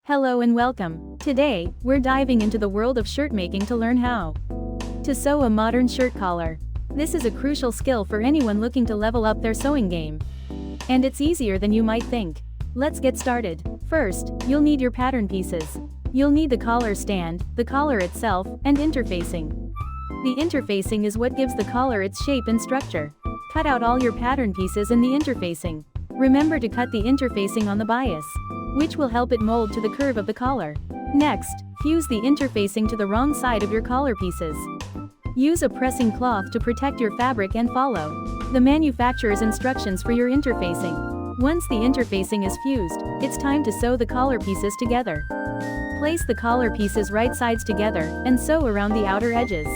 Hello and welcome. Today, we're diving into the world of shirt making to learn how to sew a modern shirt collar. This is a crucial skill for anyone looking to level up their sewing game. And it's easier than you might think. Let's get started. First, you'll need your pattern pieces. You'll need the collar stand, the collar itself, and interfacing. The interfacing is what gives the collar its shape and structure. Cut out all your pattern pieces in the interfacing. Remember to cut the interfacing on the bias, which will help it mold to the curve of the collar. Next, fuse the interfacing to the wrong side of your collar pieces. Use a pressing cloth to protect your fabric and follow the manufacturer's instructions for your interfacing. Once the interfacing is fused, it's time to sew the collar pieces together. Place the collar pieces right sides together and sew around the outer edges,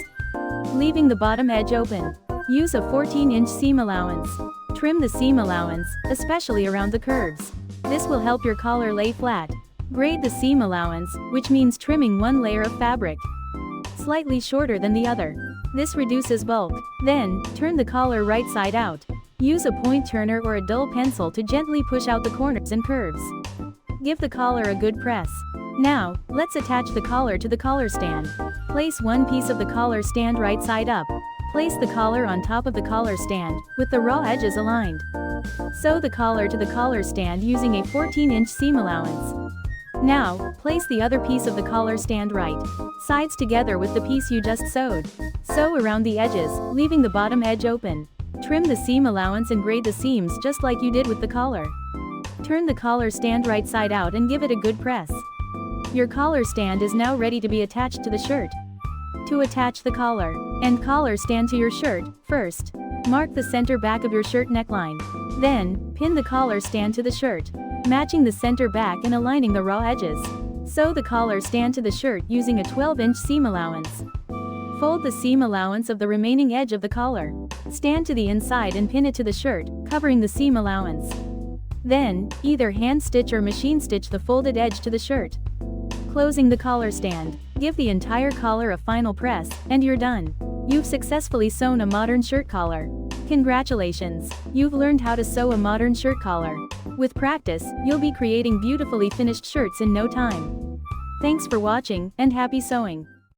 leaving the bottom edge open. Use a 14-inch seam allowance. Trim the seam allowance, especially around the curves. This will help your collar lay flat. Grade the seam allowance, which means trimming one layer of fabric slightly shorter than the other. This reduces bulk. Then, turn the collar right side out. Use a point turner or a dull pencil to gently push out the corners and curves. Give the collar a good press. Now, let's attach the collar to the collar stand. Place one piece of the collar stand right side up. Place the collar on top of the collar stand, with the raw edges aligned. Sew the collar to the collar stand using a 14-inch seam allowance. Now, place the other piece of the collar stand right sides together with the piece you just sewed. Sew around the edges, leaving the bottom edge open. Trim the seam allowance and grade the seams just like you did with the collar. Turn the collar stand right side out and give it a good press. Your collar stand is now ready to be attached to the shirt. To attach the collar and collar stand to your shirt, first, mark the center back of your shirt neckline. Then, pin the collar stand to the shirt, matching the center back and aligning the raw edges. Sew the collar stand to the shirt using a 12-inch seam allowance. Fold the seam allowance of the remaining edge of the collar. Stand to the inside and pin it to the shirt, covering the seam allowance. Then, either hand stitch or machine stitch the folded edge to the shirt. Closing the collar stand. Give the entire collar a final press, and you're done. You've successfully sewn a modern shirt collar. Congratulations! You've learned how to sew a modern shirt collar. With practice, you'll be creating beautifully finished shirts in no time. Thanks for watching, and happy sewing!